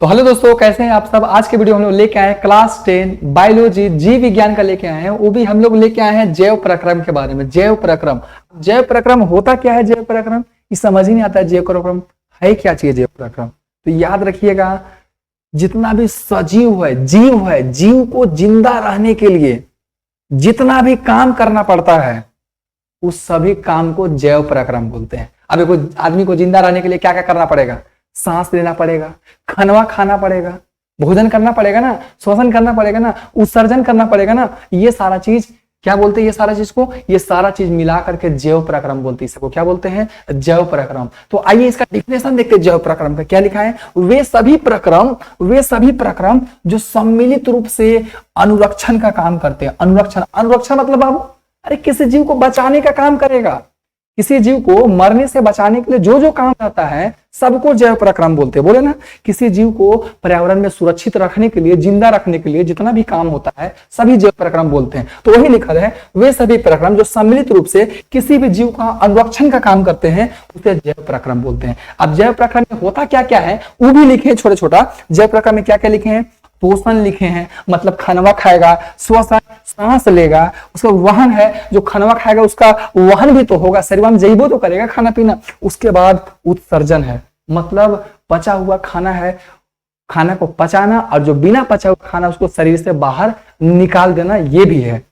तो हेलो दोस्तों, कैसे हैं आप सब। आज के वीडियो हम लोग लेके आए हैं क्लास 10 बायोलॉजी जीव विज्ञान का लेके आए हैं। वो भी हम लोग लेके आए हैं जैव प्रक्रम के बारे में। जैव प्रक्रम होता क्या है? जैव प्रक्रम ये समझ ही नहीं आता है। जैव प्रक्रम है क्या चीज? जैव प्रक्रम तो याद रखिएगा, जितना भी सजीव है, जीव को जिंदा रहने के लिए जितना भी काम करना पड़ता है उस सभी काम को जैव प्रक्रम बोलते हैं। अब देखो, आदमी को जिंदा रहने के लिए क्या क्या करना पड़ेगा? सांस लेना पड़ेगा, खनवा खाना पड़ेगा, भोजन करना पड़ेगा ना, श्वसन करना पड़ेगा ना, उत्सर्जन करना पड़ेगा ना। ये सारा चीज क्या बोलते हैं? ये सारा चीज को, ये सारा चीज मिला करके जैव प्रक्रम बोलते हैं। इसको क्या बोलते हैं? जैव प्रक्रम। तो आइए इसका डिफिनेशन देखते हैं। जैव प्रक्रम का क्या लिखा है? वे सभी प्रक्रम जो सम्मिलित रूप से अनुरक्षण का काम करते हैं। अनुरक्षण मतलब बाबू, अरे किसी जीव को बचाने का काम करेगा। किसी जीव को मरने से बचाने के लिए जो जो काम रहता है सबको जैव प्रक्रम बोलते हैं। बोले ना, किसी जीव को पर्यावरण में सुरक्षित रखने के लिए, जिंदा रखने के लिए जितना भी काम होता है सभी जैव प्रक्रम बोलते हैं। तो वही लिखा है, वे सभी प्रक्रम जो सम्मिलित रूप से किसी भी जीव का अनुरक्षण का काम करते हैं उसे जैव प्रक्रम बोलते हैं। अब जैव प्रक्रम में होता क्या क्या है वो भी लिखे हैं, छोटा छोटा। जैव प्रक्रम में क्या क्या लिखे हैं? पोषण लिखे हैं, मतलब खनवा खाएगा, श्वसन सांस लेगा, उसका वहन है, जो खनवा खाएगा उसका वहन भी तो होगा, शरीर में जैबो तो करेगा खाना पीना। उसके बाद उत्सर्जन है, मतलब पचा हुआ खाना है, खाना को पचाना, और जो बिना पचा हुआ खाना उसको शरीर से बाहर निकाल देना, ये भी है।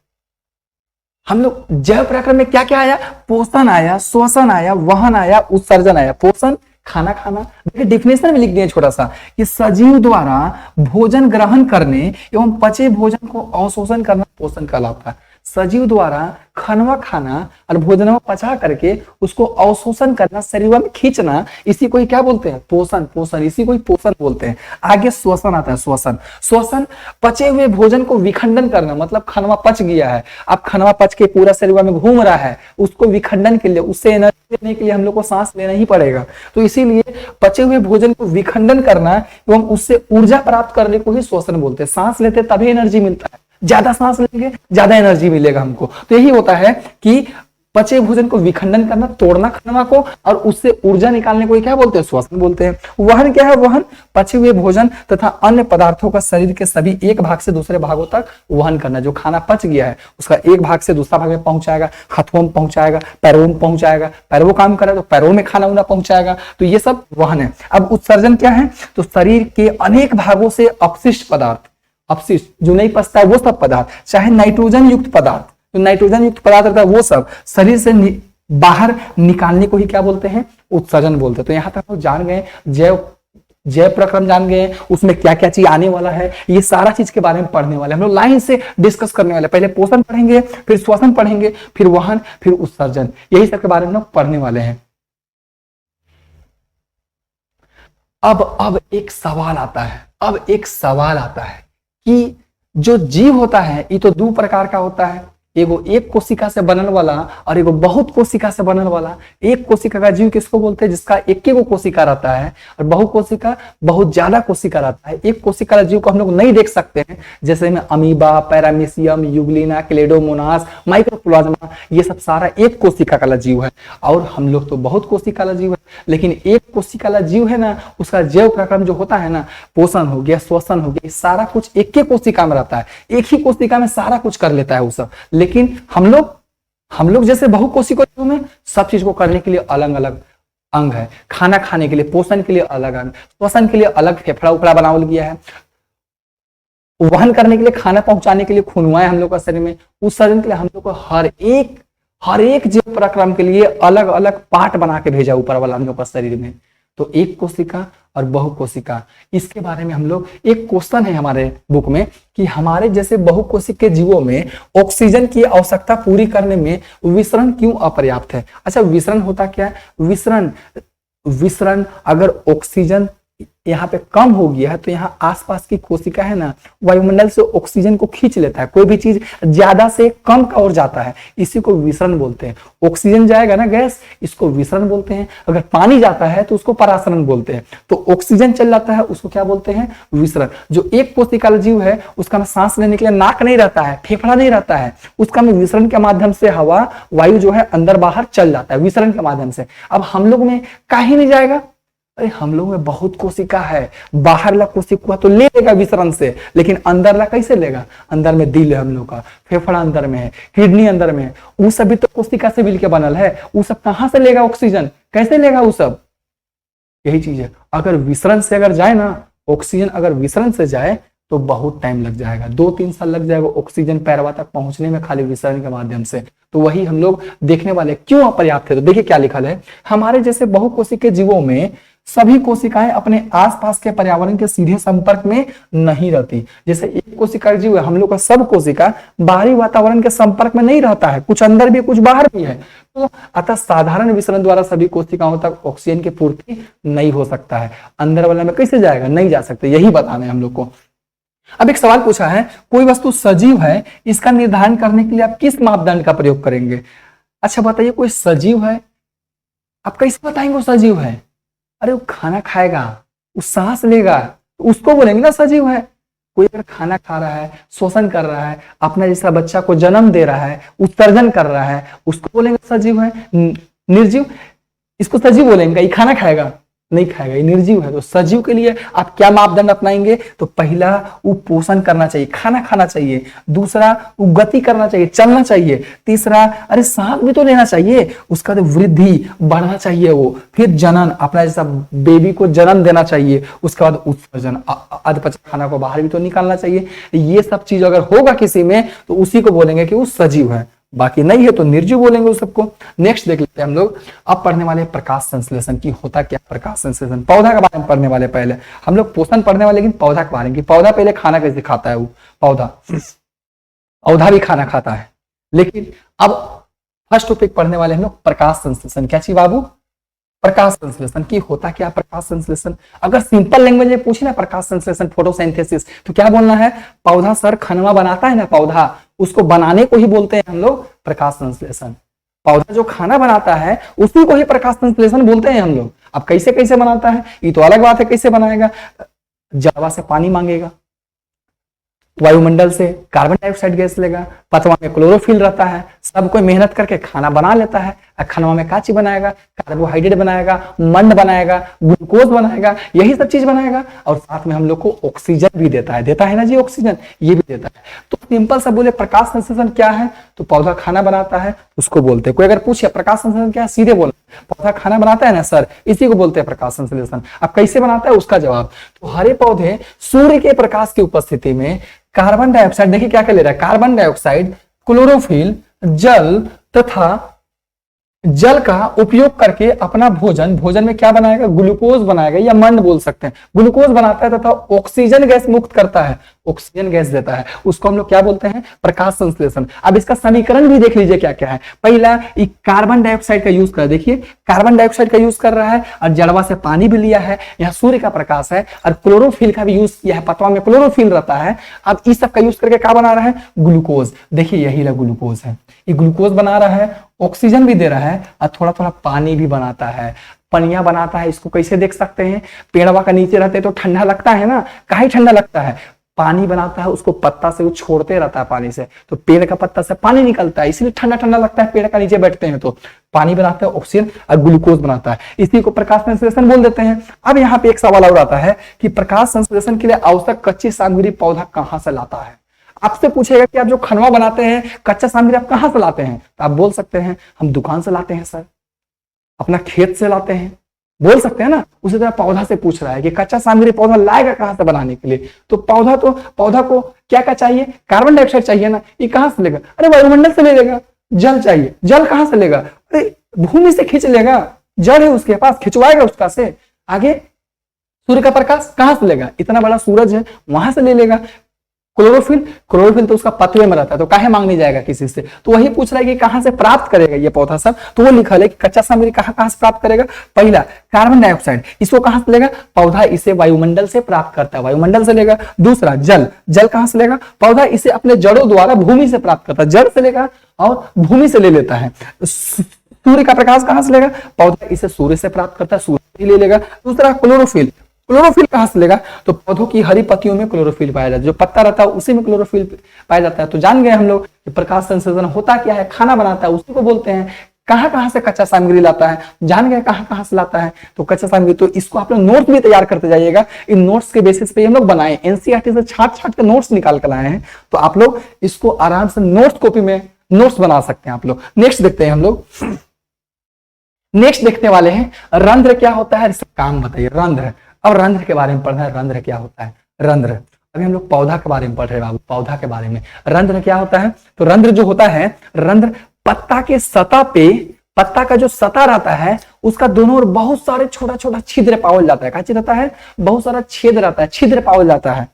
हम लोग जैव प्रक्रम में क्या क्या आया? पोषण आया, श्वसन आया, वहन आया, उत्सर्जन आया। पोषण खाना खाना, देखिए डिफिनेशन में लिख दिए छोटा सा कि सजीव द्वारा भोजन ग्रहण करने एवं पचे भोजन को अवशोषण करना पोषण कहलाता है। सजीव द्वारा खनवा खाना और भोजन में पचा करके उसको अवशोषण करना, शरीर में खींचना, इसी को ही क्या बोलते हैं? पोषण इसी को ही पोषण बोलते हैं। आगे श्वसन आता है। श्वसन पचे हुए भोजन को विखंडन करना, मतलब खनवा पच गया है, अब खनवा पच के पूरा शरीर में घूम रहा है, उसको विखंडन के लिए, उससे एनर्जी लेने के लिए हम लोग को सांस लेना ही पड़ेगा। तो इसीलिए पचे हुए भोजन को विखंडन करना एवं उससे ऊर्जा प्राप्त करने को ही श्वसन बोलते हैं। सांस लेते तभी एनर्जी मिलता है, ज्यादा सांस लेंगे ज्यादा एनर्जी मिलेगा हमको। तो यही होता है कि पचे भोजन को विखंडन करना, तोड़ना खनवा को, और उससे ऊर्जा निकालने को क्या बोलते हैं? श्वसन बोलते हैं। वहन क्या है? वहन पचे हुए भोजन तथा अन्य पदार्थों का शरीर के सभी एक भाग से दूसरे भागों तक वहन करना। जो खाना पच गया है उसका एक भाग से दूसरा भाग में पहुंचाएगा, हाथों में पहुंचाएगा, पैरों में पहुंचाएगा, पैरों काम करे तो पैरों में खाना उना पहुंचाएगा। तो ये सब वहन है। अब उत्सर्जन क्या है? तो शरीर के अनेक भागों से अपशिष्ट पदार्थ, जो नहीं पचता है वो सब पदार्थ, चाहे नाइट्रोजन युक्त पदार्थ, जो नाइट्रोजन युक्त पदार्थ रहता है वो सब शरीर से बाहर निकालने को ही क्या बोलते हैं? उत्सर्जन बोलते हैं। तो यहाँ तक हम जान गए जैव प्रक्रम जान गए, उसमें क्या क्या चीज आने वाला है, ये सारा चीज के बारे में पढ़ने वाले हम लोग लाइन से डिस्कस करने वाले। पहले पोषण पढ़ेंगे, फिर श्वसन पढ़ेंगे, फिर वहन, फिर उत्सर्जन, यही सब के बारे में लोग पढ़ने वाले हैं। अब एक सवाल आता है कि जो जीव होता है ये तो दो प्रकार का होता है, एगो एक कोशिका से बनल वाला और एगो बहुत कोशिका से बनल वाला। एक कोशिका का जीव किसको बोलते हैं? जिसका एक एगो कोशिका रहता है, और बहुत कोशिका बहुत ज्यादा कोशिका रहता है। एक कोशिका का जीव को हम लोग नहीं देख सकते हैं, जैसे में अमीबा, पैरामीशियम, यूग्लिना, क्लेडोमोनास, माइक्रोप्लाज्मा, ये सब सारा एक कोशिका का जीव है। और हम लोग तो बहुत कोशिका का जीव है, लेकिन एक कोशिका का जीव है ना, उसका जैव प्रक्रम जो होता है ना, पोषण हो गया, श्वसन हो गया, सारा कुछ एक ही कोशिका में रहता है। एक ही कोशिका में सारा कुछ कर लेता है वो सब। लेकिन हम लोग जैसे बहुकोशिकीय में सब चीज को करने के लिए अलग अलग अंग है। खाना खाने के लिए, पोषण के लिए अलग अंग, श्वसन के लिए अलग फेफड़ा उपड़ा बनावल गया है, वहन करने के लिए, खाना पहुंचाने के लिए खूनवाएं हम लोग का शरीर में, उत्सर्जन के लिए हम लोग को हर एक जैव प्रक्रम के लिए अलग अलग पार्ट बना के भेजा ऊपर वाला हम लोग का शरीर में। तो एक कोशिका और बहुकोशिका, इसके बारे में हम लोग, एक क्वेश्चन है हमारे बुक में कि हमारे जैसे बहुकोशिक के जीवों में ऑक्सीजन की आवश्यकता पूरी करने में विसरण क्यों अपर्याप्त है? अच्छा, विसरण होता क्या है? विसरण अगर ऑक्सीजन यहाँ पे कम हो गया है तो यहाँ आसपास की कोशिका है ना, वायुमंडल से ऑक्सीजन को खींच लेता है। कोई भी चीज ज्यादा से कम का ओर जाता है, इसी को विसरण बोलते हैं। ऑक्सीजन जाएगा ना गैस, इसको विसरण बोलते हैं। अगर पानी जाता है तो उसको परासरण बोलते हैं। तो ऑक्सीजन चल जाता है, उसको क्या बोलते हैं? विसरण। जो एक कोशिका जीव है उसका ना सांस लेने के लिए नाक नहीं रहता है, फेफड़ा नहीं रहता है, उसका में विसरण के माध्यम से हवा, वायु जो है अंदर बाहर चल जाता है विसरण के माध्यम से। अब हम लोग में काहे नहीं जाएगा? अरे हम लोग में बहुत कोशिका है, बाहर ला कोशिका तो ले लेगा विसरण से, लेकिन अंदर ला कैसे लेगा? अंदर में दिल है हम लोग का, फेफड़ा अंदर में है, किडनी अंदर में है, वो सब भी तो कोशिका से मिलकर बनल है। वो सब कहां से लेगा ऑक्सीजन? कैसे लेगा वो सब? यही चीज है, अगर विसरण से अगर जाए ना, ऑक्सीजन अगर विसरण से जाए तो बहुत टाइम लग जाएगा, 2-3 साल लग जाएगा ऑक्सीजन पैरवा तक पहुंचने में, खाली विसरण के माध्यम से। तो वही हम लोग देखने वाले क्यों अपर्याप्त है। तो देखिए क्या लिखा है, हमारे जैसे बहुकोशिकीय जीवों में सभी कोशिकाएं अपने आसपास के पर्यावरण के सीधे संपर्क में नहीं रहती। जैसे एक कोशिका जीव है, हम लोग का सब कोशिका बाहरी वातावरण के संपर्क में नहीं रहता है, कुछ अंदर भी कुछ बाहर भी है। तो अतः साधारण विसरण द्वारा सभी कोशिकाओं तक ऑक्सीजन की पूर्ति नहीं हो सकता है। अंदर वाला में कैसे जाएगा? नहीं जा सकते, यही बताना है हम लोग को। अब एक सवाल पूछा है, कोई वस्तु सजीव है, इसका निर्धारण करने के लिए आप किस मापदंड का प्रयोग करेंगे? अच्छा बताइए, कोई सजीव है, आप कैसे बताएंगे वो सजीव है? अरे वो खाना खाएगा, वो सांस लेगा, उसको बोलेंगे ना सजीव है। कोई अगर खाना खा रहा है, शोषण कर रहा है, अपना जैसा बच्चा को जन्म दे रहा है, उत्सर्जन कर रहा है, उसको बोलेंगे सजीव है। निर्जीव, इसको सजीव बोलेंगे? ये खाना खाएगा? नहीं खाएगा, ये निर्जीव है। तो सजीव के लिए आप क्या मापदंड अपनाएंगे? तो पहला, वो पोषण करना चाहिए, खाना खाना चाहिए। दूसरा, वो गति करना चाहिए, चलना चाहिए। तीसरा, अरे सांस भी तो लेना चाहिए। उसका तो वृद्धि बढ़ना चाहिए वो। फिर जनन, अपना जैसा बेबी को जन्म देना चाहिए। उसके बाद उत्सर्जन, अधपचा खाना को बाहर भी तो निकालना चाहिए। ये सब चीज अगर होगा किसी में तो उसी को बोलेंगे कि वो सजीव है, बाकी नहीं है तो निर्जीव बोलेंगे उस सबको। नेक्स्ट देख लेते हैं हम लोग। अब पढ़ने वाले प्रकाश संश्लेषण की होता क्या? प्रकाश संश्लेषण पौधा के बारे में पढ़ने वाले। पहले हम लोग पोषण पढ़ने वाले, लेकिन पौधा के बारे में, पौधा पहले खाना कैसे खाता है? वो पौधा भी खाना खाता है। लेकिन अब फर्स्ट टॉपिक पढ़ने वाले हम लोग प्रकाश संश्लेषण। क्या चीज बाबू? प्रकाश संश्लेषण की होता क्या? प्रकाश संश्लेषण अगर सिंपल लैंग्वेज में पूछे ना, प्रकाश संश्लेषण फोटोसिंथेसिस, तो क्या बोलना है? पौधा सर खनवा बनाता है ना, पौधा, उसको बनाने को ही बोलते हैं हम लोग प्रकाश संश्लेषण। पौधा जो खाना बनाता है उसी को ही प्रकाश संश्लेषण बोलते हैं हम लोग। अब कैसे कैसे बनाता है ये तो अलग बात है, कैसे बनाएगा? जड़वा से पानी मांगेगा, वायुमंडल से कार्बन डाइऑक्साइड गैस लेगा, पतवा में क्लोरोफिल रहता है, सब कोई मेहनत करके खाना बना लेता है। खाना में काची बनाएगा? कार्बोहाइड्रेट बनाएगा, मंड बनाएगा, ग्लूकोज बनाएगा, यही सब चीज बनाएगा। और साथ में हम लोग को ऑक्सीजन भी देता है ना जी, ऑक्सीजन ये भी देता है। तो सिंपल सा बोले प्रकाश संश्लेषण क्या है, तो पौधा खाना बनाता है उसको बोलते हैं। कोई अगर पूछे प्रकाश संश्लेषण क्या है, सीधे बोला पौधा खाना बनाता है ना सर, इसी को बोलते हैं प्रकाश संश्लेषण। अब कैसे बनाता है उसका जवाब, तो हरे पौधे सूर्य के प्रकाश की उपस्थिति में कार्बन डाइऑक्साइड, देखिए क्या क्या ले रहा है, कार्बन डाइऑक्साइड, क्लोरोफिल, जल तथा जल का उपयोग करके अपना भोजन में क्या बनाएगा? ग्लूकोज बनाएगा, या मंड बोल सकते हैं। ग्लूकोज बनाता है तथा ऑक्सीजन गैस मुक्त करता है, ऑक्सीजन गैस देता है, उसको हम लोग क्या बोलते हैं? प्रकाश संश्लेषण। अब इसका समीकरण भी देख लीजिए क्या क्या है। पहला, कार्बन डाइऑक्साइड का यूज कर, देखिए कार्बन डाइऑक्साइड का यूज कर रहा है और जड़वा से पानी भी लिया है, यहाँ सूर्य का प्रकाश है, और क्लोरोफिल का भी यूज किया है, पतवा में क्लोरोफिल रहता है। अब इस सब का यूज करके क्या बना रहा है? ग्लूकोज। देखिए यही ग्लूकोज है, ये ग्लूकोज बना रहा है, ऑक्सीजन भी दे रहा है और थोड़ा थोड़ा पानी भी बनाता है, पनिया बनाता है। इसको कैसे देख सकते हैं? पेड़वा का नीचे रहते तो ठंडा लगता है ना, काहे ठंडा लगता है? पानी बनाता है, उसको पत्ता से वो छोड़ते रहता है पानी से, तो पेड़ का पत्ता से पानी निकलता है, इसलिए ठंडा ठंडा लगता है। पेड़ का नीचे बैठते हैं तो पानी बनाता है, ऑक्सीजन और ग्लूकोज बनाता है, इसी को प्रकाश संश्लेषण बोल देते हैं। अब यहाँ पे एक सवाल और आता है कि प्रकाश संश्लेषण के लिए आवश्यक कच्ची सामग्री पौधा कहाँ से लाता है? आपसे पूछेगा कि आप जो खनवा बनाते हैं, कच्चा सामग्री आप कहां से लाते हैं? तो आप बोल सकते हैं हम दुकान से लाते हैं सर, अपना खेत से लाते हैं, बोल सकते हैं ना। उसी तरह पौधा से पूछ रहा है कि कच्चा सामग्री पौधा लाएगा कहां से बनाने के लिए? तो पौधा को क्या क्या चाहिए? कार्बन डाइऑक्साइड चाहिए ना, ये कहां से लेगा? अरे वायुमंडल से ले लेगा। जल चाहिए, जल कहां से लेगा? अरे भूमि से खींच लेगा, जड़ है उसके पास, खिंचवाएगा उसका से। आगे सूर्य का प्रकाश कहां से लेगा? इतना बड़ा सूरज है, वहां से ले लेगा। क्लोरोफिल तो उसका पतवे में रहता है, तो काहे मांगने जाएगा किसी से? तो वही पूछ रहा है कि कहां से प्राप्त करेगा ये पौधा सब। तो वो लिखा है कि कच्चा सामग्री कहां से प्राप्त करेगा? पहला, कार्बन डाइऑक्साइड, इसको कहां से लेगा? पौधा इसे वायुमंडल से प्राप्त करता है, वायुमंडल से लेगा। दूसरा, जल कहां से लेगा? पौधा इसे अपने जड़ों द्वारा भूमि से प्राप्त करता है, जड़ से लेगा और भूमि से ले लेता है। सूर्य का प्रकाश कहां से लेगा? पौधा इसे सूर्य से प्राप्त करता है, सूर्य ले लेगा। दूसरा, क्लोरोफिल कहां से लेगा? तो पौधों की हरी पत्तियों में क्लोरोफिल पाया जाता है, जो पत्ता रहता है उसी में क्लोरोफिल पाया जाता है। तो जान गए हम लोग कि प्रकाश संश्लेषण होता क्या है, खाना बनाता है, उसी को बोलते हैं कहाँ कहाँ से कच्चा सामग्री लाता है, जान गए कहाँ कहाँ से लाता है तो कच्चा सामग्री। तो इसको आप लोग नोट्स भी तैयार करते जाइएगा, इन नोट्स के बेसिस पे हम लोग बनाए, एनसीईआरटी से छाट छाट के नोट्स निकाल कर लाए हैं, तो आप लोग इसको आराम से नोट्स कॉपी में नोट्स बना सकते हैं आप लोग। नेक्स्ट देखते हैं हम लोग, नेक्स्ट देखने वाले हैं रंध्र क्या होता है, इसका काम बताइए। रंध्र, अब रंध्र के बारे में पढ़ना है, रंध्र क्या होता है। रंध्र अभी हम लोग पौधा के बारे में पढ़ रहे हैं बाबू, पौधा के बारे में। रंध्र क्या होता है, तो रंध्र जो होता है, रंध्र पत्ता के सतह पे, पत्ता का जो सतह रहता है उसका दोनों ओर बहुत सारे छोटा छोटा छिद्र पावल जाता है। क्या चीज रहता है, बहुत सारा छेद रहता है, छिद्र पावल जाता है,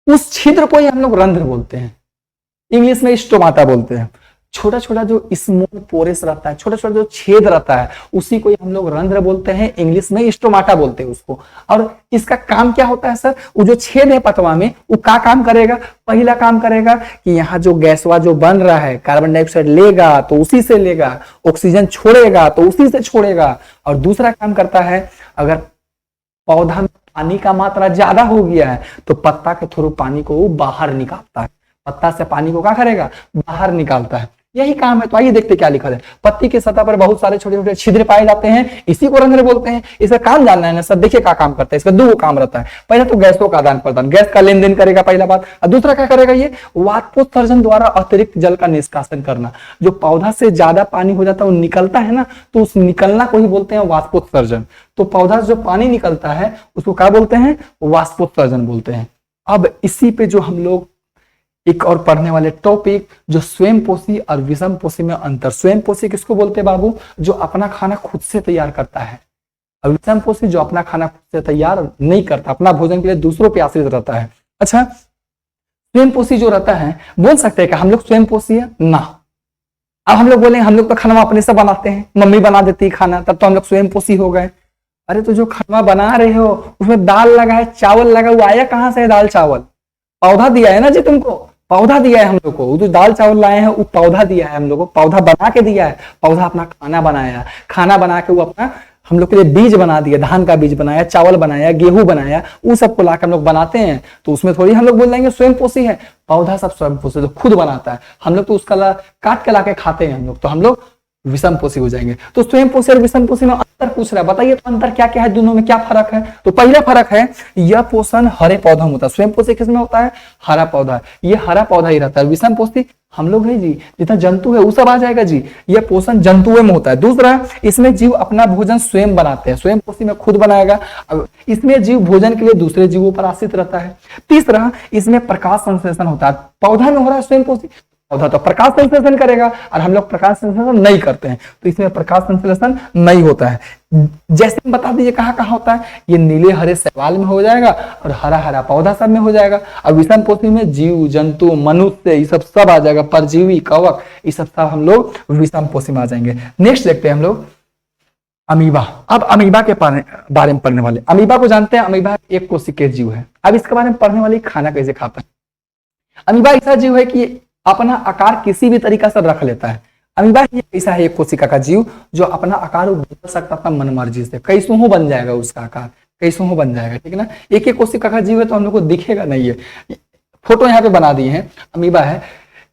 उस छिद्र को ही हम लोग रंध्र बोलते हैं, इंग्लिश में स्टोमाटा बोलते हैं। छोटा छोटा जो स्मॉल पोरेस रहता है, छोटा छोटा जो छेद रहता है, उसी को हम लोग रंध्र बोलते हैं, इंग्लिश में स्टोमाटा बोलते हैं उसको। और इसका काम क्या होता है सर, वो जो छेद है पतवा में, वो क्या काम करेगा, पहला काम करेगा कि यहाँ जो गैसवा जो बन रहा है, कार्बन डाइऑक्साइड लेगा तो उसी से लेगा, ऑक्सीजन छोड़ेगा तो उसी से छोड़ेगा। और दूसरा काम करता है, अगर पौधा में पानी का मात्रा ज्यादा हो गया है तो पत्ता के थ्रू पानी को वो बाहर निकालता है, पत्ता से पानी को क्या करेगा, बाहर निकालता है, यही काम है। तो आइए देखते क्या लिखा है। पत्ती की सतह पर बहुत सारे छोटे छोटे छिद्र पाए जाते हैं, इसी को रंध्र बोलते हैं। इसका काम जानना है ना सर, देखिए क्या काम करता है। इसका दो काम रहता है, पहला तो गैसों का आदान प्रदान, गैस का लेन देन करेगा पहला बात, और दूसरा क्या करेगा, ये वाष्पोत्सर्जन द्वारा अतिरिक्त जल का निष्कासन करना। जो पौधा से ज्यादा पानी हो जाता है वो निकलता है ना, तो उस निकलना को ही बोलते हैं वाष्पोत्सर्जन। तो पौधा से जो पानी निकलता है उसको क्या बोलते हैं, वाष्पोत्सर्जन बोलते हैं। अब इसी पे जो हम लोग एक और पढ़ने वाले टॉपिक, जो स्वयंपोषी और विषमपोषी में अंतर। स्वयंपोषी किसको बोलते हैं बाबू, जो अपना खाना खुद से तैयार करता है, और विषमपोषी जो अपना खाना खुद से तैयार नहीं करता, अपना भोजन के लिए दूसरों पर आश्रित रहता है। अच्छा, स्वयंपोषी जो रहता है, बोल सकते हैं कि हम लोग स्वयंपोषी है ना। अब हम लोग बोले हम लोग तो खाना अपने से बनाते हैं, मम्मी बना देती है खाना, तब तो हम लोग स्वयंपोषी हो गए। अरे तो जो खाना बना रहे हो उसमें दाल लगा है, चावल लगा, वो आया कहाँ से है दाल चावल, पौधा दिया है ना जी तुमको, पौधा दिया है हम लोग को। वो जो दाल चावल लाए हैं वो पौधा दिया है हम लोग को, पौधा बना के दिया है, पौधा अपना खाना बनाया, खाना बना के वो अपना हम लोग के लिए बीज बना दिया, धान का बीज बनाया, चावल बनाया, गेहूं बनाया, वो सबको लाकर हम लोग बनाते हैं। तो उसमें थोड़ी हम लोग बोल देंगे स्वयंपोषी है, पौधा सब स्वयंपोषी तो खुद बनाता है, हम लोग तो उसका काट के लाके खाते हैं हम लोग, तो हम लोग विषमपोषी हो जाएंगे। तो स्वयंपोषी और विषमपोषी में अंतर पूछ रहा है, बताइए तो अंतर क्या क्या है, दोनों में क्या फर्क है। तो पहला फर्क है, यह पोषण हरे पौधा में होता है। स्वयंपोषी किसमें होता है, हरा पौधा, ये हरा पौधा ही रहता है। विषमपोषी हम लोग है जी, जितना जंतु है वो सब आ जाएगा जी, यह पोषण जंतुओं में होता है। दूसरा, इसमें जीव अपना भोजन स्वयं बनाते हैं, स्वयंपोषी में खुद बनाएगा, इसमें जीव भोजन के लिए दूसरे जीवों पर आश्रित रहता है। तीसरा, इसमें प्रकाश संश्लेषण होता है, पौधा में हो रहा है स्वयंपोषी, पौधा तो प्रकाश संश्लेषण करेगा और हम लोग प्रकाश संश्लेषण नहीं करते हैं, तो इसमें प्रकाश संश्लेषण नहीं होता है। जैसे बता दीजिए कहाँ कहाँ होता है, ये नीले हरे शैवाल में हो जाएगा और हरा हरा पौधा सब में हो जाएगा। और विषमपोषी में जीव जंतु मनुष्य ये सब आ जाएगा, परजीवी कवक ये सब हम लोग विषमपोषी में आ जाएंगे। नेक्स्ट देखते हैं हम लोग अमीबा। अब अमीबा के बारे में पढ़ने वाले, अमीबा को जानते हैं, अमीबा एक कोशिकीय जीव है। अब इसके बारे में पढ़ने वाले खाना कैसे खाता है। अमीबा ऐसा जीव है कि अपना आकार किसी भी तरीका से रख लेता है। अमीबा ऐसा है एक कोशिका का जीव जो अपना आकार बदल सकता था मन मर्जी से, कैसों हो बन जाएगा उसका आकार, कैसों हो बन जाएगा, ठीक है ना। एक एक कोशिका का जीव है तो हम लोग को दिखेगा नहीं है, फोटो यहाँ पे बना दिए हैं। अमीबा है,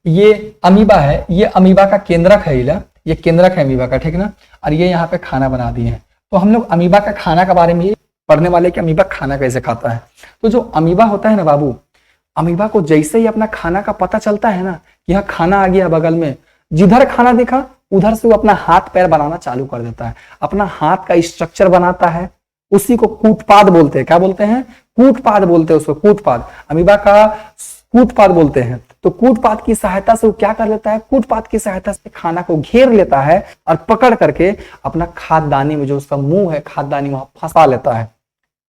ये अमीबा है, ये अमीबा का केंद्रक है, ये केंद्रक है अमीबा का, ठीक है ना। और ये यहाँ पे खाना बना दिए हैं। तो हम लोग अमीबा का खाना के बारे में ये पढ़ने वाले कि अमीबा खाना कैसे खाता है। तो जो अमीबा होता है ना बाबू, अमीबा को जैसे ही अपना खाना का पता चलता है ना कि यहाँ खाना आ गया बगल में, जिधर खाना दिखा उधर से वो अपना हाथ पैर बनाना चालू कर देता है, अपना हाथ का स्ट्रक्चर बनाता है, उसी को कूटपाद बोलते हैं। क्या बोलते हैं, कूटपाद बोलते हैं उसको, कूटपाद, अमीबा का कूटपाद बोलते हैं। तो कूटपाद की सहायता से वो क्या कर लेता है, कूटपाद की सहायता से खाना को घेर लेता है और पकड़ करके अपना खाद्यदानी में, जो उसका मुंह है खाद्यदानी, वहां फंसा लेता है।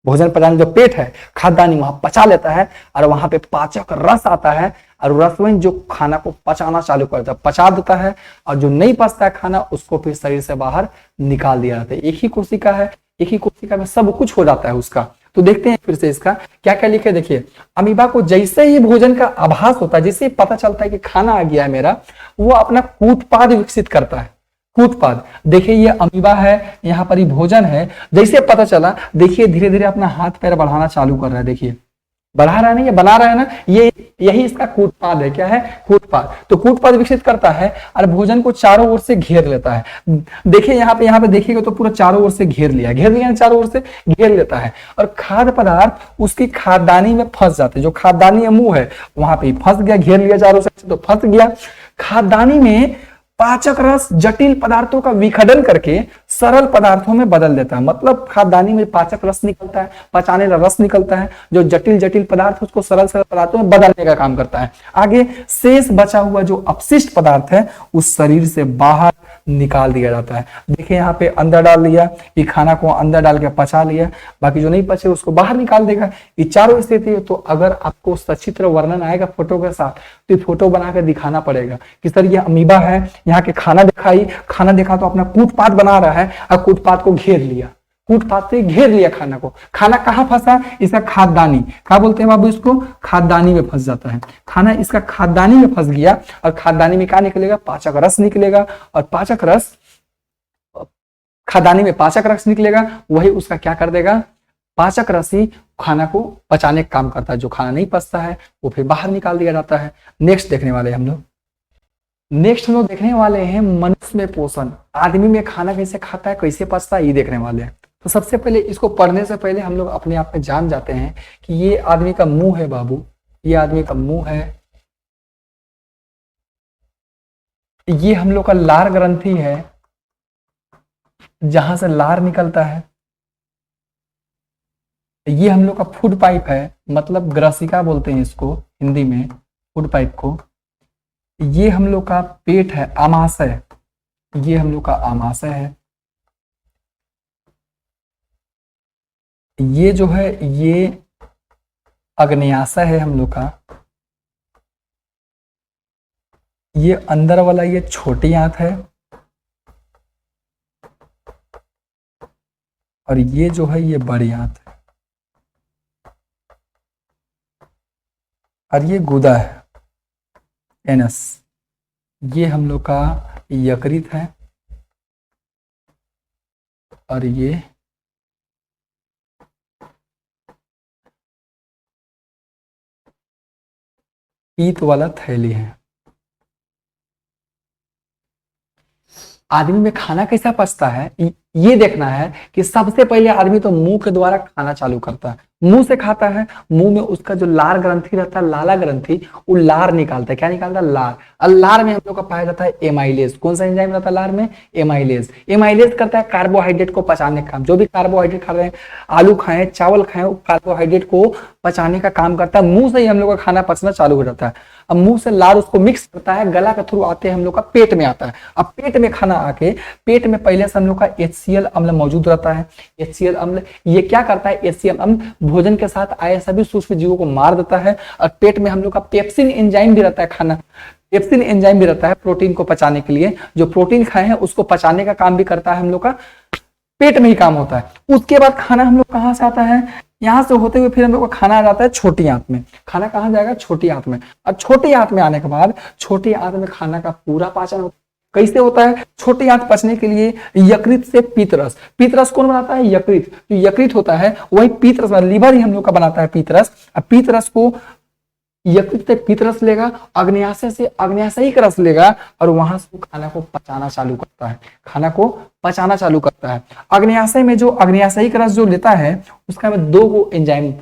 भोजन पचाने जो पेट है खाद्यदानी वहां पचा लेता है और वहां पे पाचक रस आता है और रस में जो खाना को पचाना चालू करता है, पचा देता है, और जो नहीं पचता है खाना उसको फिर शरीर से बाहर निकाल दिया जाता है। एक ही कोशिका है, एक ही कोशिका में सब कुछ हो जाता है उसका। तो देखते हैं फिर से इसका क्या क्या लिखे। देखिए, अमीबा को जैसे ही भोजन का आभास होता है, जैसे ही पता चलता है कि खाना आ गया है मेरा, वो अपना कूटपाद विकसित करता है। कूटपाद, देखिए ये अमीबा है, यहाँ पर ही भोजन है, जैसे पता चला देखिए धीरे धीरे अपना हाथ पैर बढ़ाना चालू कर रहा है। देखिए बढ़ा रहा है ना, ये बना रहा है ना, ये यही इसका कूटपाद है। क्या है? कूटपाद। तो कूटपाद विकसित करता है और भोजन को चारों ओर से घेर लेता है। देखिए यहाँ पे देखिएगा तो पूरा चारों ओर से घेर लिया, घेर लिया चारों ओर से घेर लेता है, और खाद्य पदार्थ उसकी खाद्यदानी में फंस जाते हैं। जो खाद्यदानी या मुंह है वहां पे फंस गया, घेर लिया चारों से तो फंस गया। खाद्यदानी में पाचक रस जटिल पदार्थों का विखंडन करके सरल पदार्थों में बदल देता है। मतलब खाद्यदानी में पाचक रस निकलता है, पचाने का रस निकलता है, जो जटिल जटिल पदार्थ उसको सरल सरल पदार्थों में बदलने का काम करता है। आगे शेष बचा हुआ जो अपशिष्ट पदार्थ है उस शरीर से बाहर निकाल दिया जाता है। देखिए यहाँ पे अंदर डाल दिया, ये खाना को अंदर डाल के पचा लिया, बाकी जो नहीं पचे उसको बाहर निकाल देगा। ये चारों स्थिति है। तो अगर आपको सचित्र वर्णन आएगा फोटो के साथ तो फोटो बना के दिखाना पड़ेगा कि सर ये अमीबा है, यहाँ के खाना दिखाई, खाना देखा तो अपना कूटपाद बना रहा है और कूटपाद को घेर लिया, कूटपाद से घेर लिया खाना को। खाना कहाँ फंसा? इसका खाद्यदानी। क्या बोलते हैं बाबू इसको? खाद्यदानी में फंस जाता है। खाना इसका खाद्यदानी में फंस गया और खाद्यदानी में क्या निकलेगा? पाचक रस निकलेगा, और पाचक रस खाद्यदानी में पाचक रस निकलेगा, वही उसका क्या कर देगा? पाचक रस ही खाना को पचाने का काम करता है। जो खाना नहीं पचता है वो फिर बाहर निकाल दिया जाता है। नेक्स्ट देखने वाले हम लोग, नेक्स्ट हम लोग देखने वाले हैं मनुष्य में पोषण। आदमी में खाना कैसे खाता है, कैसे पचता है, ये देखने वाले हैं। तो सबसे पहले इसको पढ़ने से पहले हम लोग अपने आप में जान जाते हैं कि ये आदमी का मुंह है बाबू, ये आदमी का मुंह है, ये हम लोग का लार ग्रंथि है जहां से लार निकलता है, ये हम लोग का फूड पाइप है, मतलब ग्रसिका बोलते हैं इसको हिंदी में, फूड पाइप को। ये हम लोग का पेट है, आमाशय, ये हम लोग का आमाशय है। ये जो है ये अग्न्याशय है हम लोग का। ये अंदर वाला ये छोटी आंत है, और ये जो है ये बड़ी आंत है, और ये गुदा है, एनस। ये हम लोग का यकृत है, और ये पीत वाला थैली है। आदमी में खाना कैसा पचता है ये देखना है कि सबसे पहले आदमी तो मुंह के द्वारा खाना चालू करता है, मुंह से खाता है। मुंह में उसका जो लार ग्रंथि रहता है, लाला ग्रंथि, वो लार निकालता है। क्या निकालता है? लार। और लार में हम लोग का पाया जाता है एमाइलेज। कौन सा एंजाइम रहता है लार में? एमाइलेज। एमाइलेज करता है कार्बोहाइड्रेट को पचाने का काम। जो भी कार्बोहाइड्रेट खा रहे हैं, आलू खाएं, चावल खाएं, वो कार्बोहाइड्रेट को पचाने का काम करता है। मुंह से ही हम लोग का खाना पचना चालू हो जाता है। अब मुंह से लार उसको मिक्स करता है, गला के थ्रू आते हैं हम लोग का पेट में आता है। अब पेट में खाना आके पेट में पहले से हम लोग का HCl अम्ल मौजूद रहता है। HCl अम्ल ये क्या करता है? HCl अम्ल भोजन के साथ आए सभी सूक्ष्म जीवों को मार देता है। और पेट में हम लोग का पेप्सिन एंजाइम भी रहता है, खाना पेप्सिन एंजाइम भी रहता है प्रोटीन को पचाने के लिए। जो प्रोटीन खाए हैं उसको पचाने का काम भी करता है हम लोग का, पेट में ही काम होता है। उसके बाद खाना हम लोग कहाँ से आता है? यहाँ से होते हुए फिर हम लोग का खाना आ जाता है छोटी आंत में। खाना कहाँ जाएगा? छोटी आंत में। और छोटी आंत में आने के बाद छोटी आंत में खाना का पूरा पाचन होता है। कैसे होता है? छोटी आंत पचने के लिए यकृत से पीतरस। पीतरस कौन बनाता है? यकृत। जो यकृत होता है वही पीतरस, लीवर ही हम लोग का बनाता है पीतरस। अब पीतरस को यकृत से पीतरस लेगा, अग्न्याशय से अग्न्याशयिक रस लेगा, और वहां से खाना को पचाना चालू करता है। खाना को पचाना चालू करता है। अग्न्याशय में जो अग्न्याशयिक रस जो लेता है उसका में 2 गो एंजाइम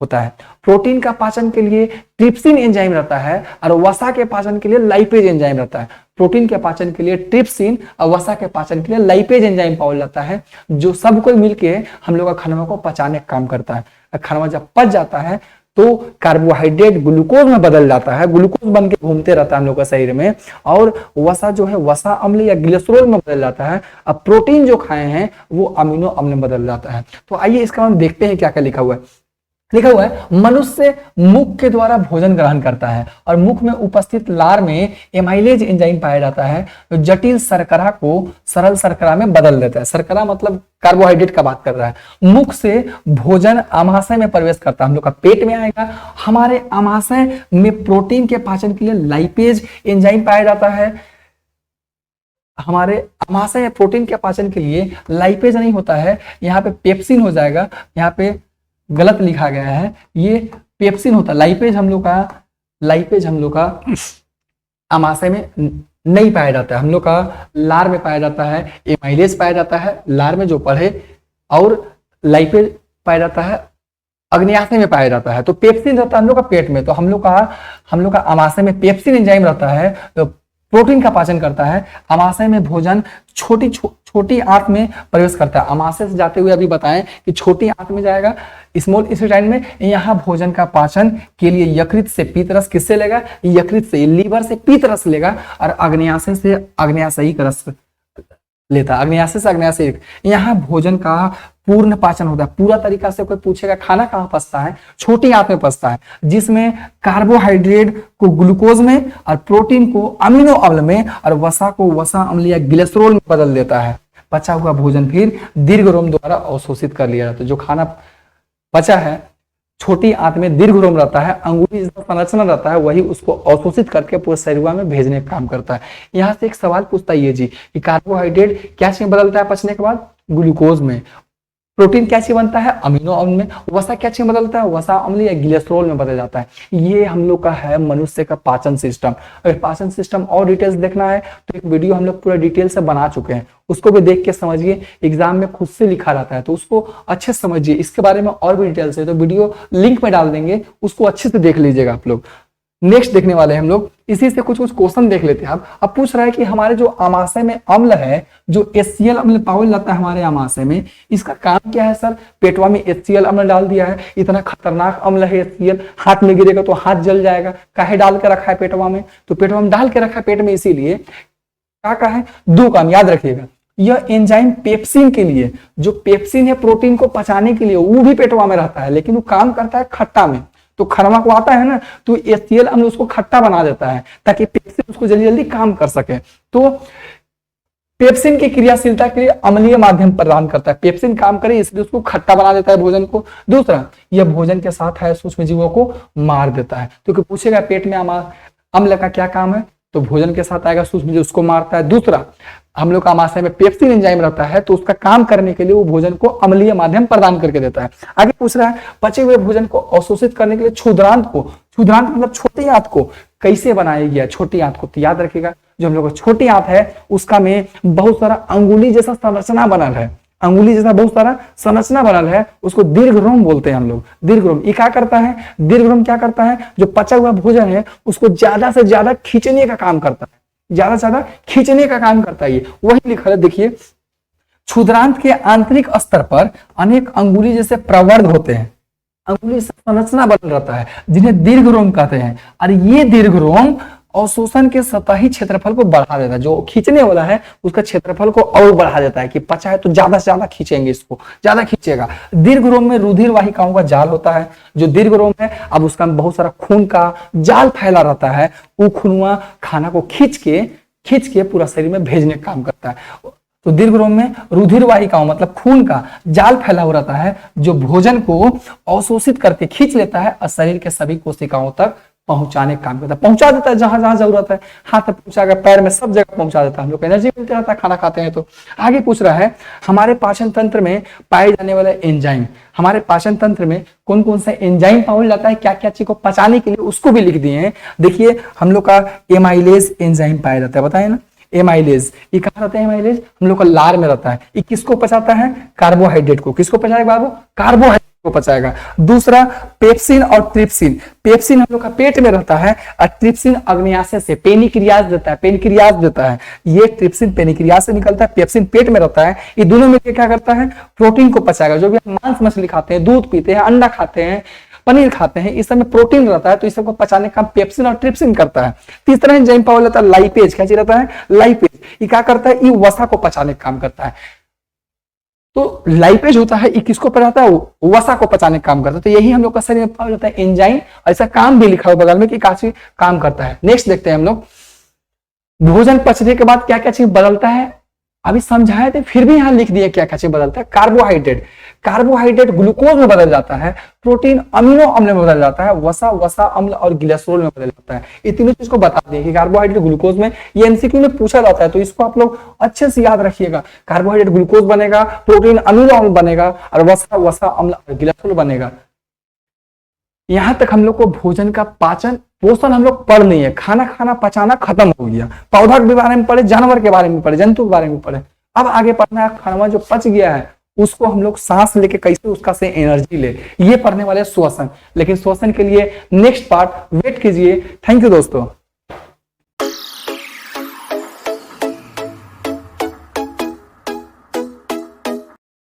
होता है। प्रोटीन का पाचन के लिए ट्रिप्सिन एंजाइम रहता है, और वसा के पाचन के लिए लाइपेज एंजाइम रहता है। प्रोटीन के पाचन के लिए ट्रिप्सिन और वसा के पाचन के लिए लाइपेज एंजाइम पाया जाता है, जो सबको मिलके हम लोग का खाना को पचाने का काम करता है। खाना जब पच जाता है तो कार्बोहाइड्रेट ग्लूकोज में बदल जाता है, ग्लूकोज बन के घूमते रहता है हम लोग का शरीर में, और वसा जो है वसा अम्ल या ग्लिसरॉल में बदल जाता है। अब प्रोटीन जो खाए हैं वो अमीनो अम्ल में बदल जाता है। तो आइए इसका हम देखते हैं क्या क्या लिखा हुआ है। लिखा हुआ है मनुष्य मुख के द्वारा भोजन ग्रहण करता है, और मुख में उपस्थित लार में एमाइलेज एंजाइम पाया जाता है, जो जटिल शर्करा को सरल शर्करा में बदल देता है। शर्करा मतलब कार्बोहाइड्रेट का बात कर रहा है। मुख से भोजन आमाशय में प्रवेश करता है, हम लोग का पेट में आएगा। हमारे आमाशय में प्रोटीन के पाचन के लिए लाइपेज एंजाइम पाया जाता है। हमारे आमाशय में प्रोटीन के पाचन के लिए लाइपेज नहीं होता है, यहाँ पे पेप्सिन हो जाएगा। यहाँ पे गलत लिखा गया है, ये पेप्सिन होता है। लाइपेज हम लोग का आमाशय में नहीं पाया जाता है, हम लोग का लार में पाया जाता है, एमाइलेज पाया जाता है लार में जो पढ़े, और लाइपेज पाया जाता है अग्न्याशय में पाया जाता है। तो पेप्सिन रहता है हम लोग का पेट में, तो हम लोग का आमाशय में पेप्सिन एंजाइम रहता है, तो प्रोटीन का पाचन करता है। आमाशय में भोजन छोटी आंत में प्रवेश करता है। आमाशय से जाते हुए अभी बताएं कि छोटी आंत में जाएगा, स्मॉल इंटेस्टाइन में। यहाँ भोजन का पाचन के लिए यकृत से पीत रस किससे लेगा? यकृत से, लीवर से पीत रस लेगा, और अग्न्याशय से अग्न्याशयिक रस लेता है। अग्न्याशय से अग्न्याशयिक, यहाँ भोजन का पूर्ण पाचन होता है। पूरा तरीका से कोई पूछेगा खाना कहाँ पचता है? छोटी आंत में पचता है, जिसमें कार्बोहाइड्रेट को ग्लूकोज में, और प्रोटीन को अमीनो अम्ल में, और वसा को वसा अम्ल या ग्लिसरॉल में बदल देता है। पचा हुआ भोजन फिर दीर्घरोम द्वारा अवशोषित कर लिया जाता है। जो खाना पचा है छोटी आंत में दीर्घरोम रहता है, अंगुली जिसका संरचना रहता है, वही उसको अवशोषित करके पूरे शरीर में भेजने का काम करता है। यहाँ से एक सवाल पूछता है ये जी कि कार्बोहाइड्रेट क्या चीज बदलता है पचने के बाद? ग्लूकोज में। प्रोटीन क्या चीज बनता है? अमीनो अम्ल में। वसा क्या चीज बदलता है? वसा अम्ल या ग्लिसरॉल में बदल जाता है। ये हम लोग का है मनुष्य का पाचन सिस्टम। अगर पाचन सिस्टम और डिटेल्स देखना है तो एक वीडियो हम लोग पूरा डिटेल से बना चुके हैं, उसको भी देख के समझिए। एग्जाम में खुद से लिखा रहता है तो उसको अच्छे से समझिए। इसके बारे में और भी डिटेल्स है तो वीडियो लिंक में डाल देंगे, उसको अच्छे से देख लीजिएगा आप लोग। नेक्स्ट देखने वाले हैं हम लोग, इसी से कुछ क्वेश्चन देख लेते हैं। अब पूछ रहा है कि हमारे जो आमाशय में अम्ल है, जो HCl अम्ल पावल जाता है हमारे आमाशय में, इसका काम क्या है सर? पेटवा में HCl अम्ल डाल दिया है, इतना खतरनाक अम्ल है HCl, हाथ में गिरेगा तो हाथ जल जाएगा। काहे डाल के रखा है पेटवा में? तो पेटवा में डाल के रखा है पेट में इसीलिए, क्या है? दो काम याद रखिएगा। यह एंजाइम पेप्सिन के लिए, जो पेप्सिन है प्रोटीन को पचाने के लिए, वो भी पेटवा में रहता है, लेकिन वो काम करता है खट्टा में। तो खरमा को आता है ना, तो HCl अम्ल उसको खट्टा बना देता है ताकि पेप्सिन उसको जल्दी जल्दी काम कर सके। तो पेप्सिन की क्रियाशीलता के लिए अम्लीय माध्यम प्रदान करता है। पेप्सिन काम करे इसलिए उसको खट्टा बना देता है भोजन को। दूसरा, यह भोजन के साथ है सूक्ष्म जीवों को मार देता है। क्योंकि पूछेगा पेट में अम्ल का क्या काम है, तो भोजन के साथ आएगा सूक्ष्म जीव, उसको मारता है। दूसरा, हम लोग का आमाशय में पेप्सिन एंजाइम रहता है, तो उसका काम करने के लिए वो भोजन को अम्लीय माध्यम प्रदान करके देता है। आगे पूछ रहा है पचे हुए भोजन को अवशोषित करने के लिए क्षुद्रांत मतलब छोटी आंत को कैसे बनाया गया? छोटी आंत को तो याद रखिएगा, जो हम लोग का छोटी आंत है उसका में बहुत सारा अंगुली जैसा संरचना बनल है, अंगुली जैसा बहुत सारा संरचना बनल है, उसको दीर्घरोम बोलते हैं हम लोग। दीर्घरोम ये क्या करता है? दीर्घरोम क्या करता है? जो पचा हुआ भोजन है उसको ज्यादा से ज्यादा खींचने का काम करता है, ज्यादा से ज्यादा खींचने का काम करता है। ये वही लिखा है, देखिए, क्षुद्रांत के आंतरिक स्तर पर अनेक अंगुली जैसे प्रवर्ग होते हैं, अंगुली संरचना बन रहता है, जिन्हें दीर्घरोम कहते हैं। और ये दीर्घरोम अवशोषण के सतही क्षेत्रफल को बढ़ा देता है। जो खींचने वाला है उसका क्षेत्रफल को और बढ़ा देता है कि पचा है तो ज्यादा से ज्यादा खींचेंगे, इसको ज्यादा खींचेगा। दीर्घरोम में रुधिर वाहिकाओं का जाल होता है। जो दीर्घरोम है, अब उसका बहुत सारा खून का जाल फैला रहता है, वो खूनुआ खाना को खींच के पूरा शरीर में भेजने का काम करता है। तो दीर्घरोम में रुधिर वाहिकाओं मतलब खून का जाल फैला हुआ रहता है, जो भोजन को अवशोषित करके खींच लेता है और शरीर के सभी कोशिकाओं तक पहुंचाने का काम करता है। पहुंचा देता है जहां जहां जरूरत है, हाथ में पहुंचाएगा, पैर में, सब जगह पहुंचा देता है। हम लोग को एनर्जी मिलती रहता है खाना खाते हैं। तो आगे पूछ रहा है हमारे पाचन तंत्र में पाए जाने वाले एंजाइम, हमारे पाचन तंत्र में कौन कौन सा एंजाइम पाया जाता है, क्या क्या चीज को पचाने के लिए, उसको भी लिख दिए हैं। देखिए, हम लोग का एमाइलेज एंजाइम पाया जाता है, बताए ना, एमाइलेज। ये कहाँ रहता है? एमाइलेज हम लोग का लार में रहता है। ये किसको पचाता है? कार्बोहाइड्रेट को। किसको पचाएगा बाबू? कार्बोहाइड्रेट को पचाएगा। दूसरा, पेप्सिन और ट्रिप्सिन। पेप्सिन हम लोग का पेट में रहता है और ट्रिप्सिन अग्न्याशय से पेनिक्रियाज देता है, पेनक्रियाज देता है। ये ट्रिप्सिन पेनिक्रियाज से निकलता है, पेप्सिन पेट में रहता है। ये दोनों मिलकर क्या करता है? प्रोटीन को पचाएगा। जो भी हम मांस मछली खाते हैं, दूध पीते हैं, अंडा खाते हैं, पनीर खाते हैं, इस सब में प्रोटीन रहता है, तो इस सबको पचाने का काम पेप्सिन और ट्रिप्सिन करता है। तीसरा एंजाइम पाया जाता है लाइपेज। क्या चीज रहता है? लाइपेज। ये क्या करता है? ये वसा को पचाने का काम करता है। तो लाइपेज होता है, ये किसको पचाता है? वसा को पचाने का काम करता है। तो यही हम लोग का शरीर में पाया जाता है एंजाइम। ऐसा काम भी लिखा हुआ बगल में कि क्या चीज काम करता है। नेक्स्ट देखते हैं हम लोग, भोजन पचने के बाद क्या क्या चीज बदलता है। अभी समझाए थे, फिर भी यहां लिख दिए क्या क्या चीज बदलता है। कार्बोहाइड्रेट ग्लूकोज में बदल जाता है, प्रोटीन अमीनो अम्ल में बदल जाता है, वसा अम्ल और ग्लिसरॉल में बदल जाता है। ये तीनों चीज को बता दें कि कार्बोहाइड्रेट ग्लूकोज में, ये एमसीक्यू में पूछा जाता है, तो इसको आप लोग अच्छे से याद रखिएगा। कार्बोहाइड्रेट ग्लूकोज बनेगा, प्रोटीन अमीनो अम्ल बनेगा, और वसा अम्ल और ग्लिसरॉल बनेगा। यहां तक हम लोग को भोजन का पाचन पोषण हम लोग पढ़ लिए, खाना खाना पचाना खत्म हो गया। पौधा के बारे में पढ़े, जानवर के बारे में पढ़े, जंतु के बारे में पढ़े। अब आगे पढ़ना है खाना जो पच गया है उसको हम लोग सांस लेके कैसे उसका से एनर्जी ले, ये पढ़ने वाले श्वसन। लेकिन श्वसन के लिए नेक्स्ट पार्ट वेट कीजिए। थैंक यू दोस्तों।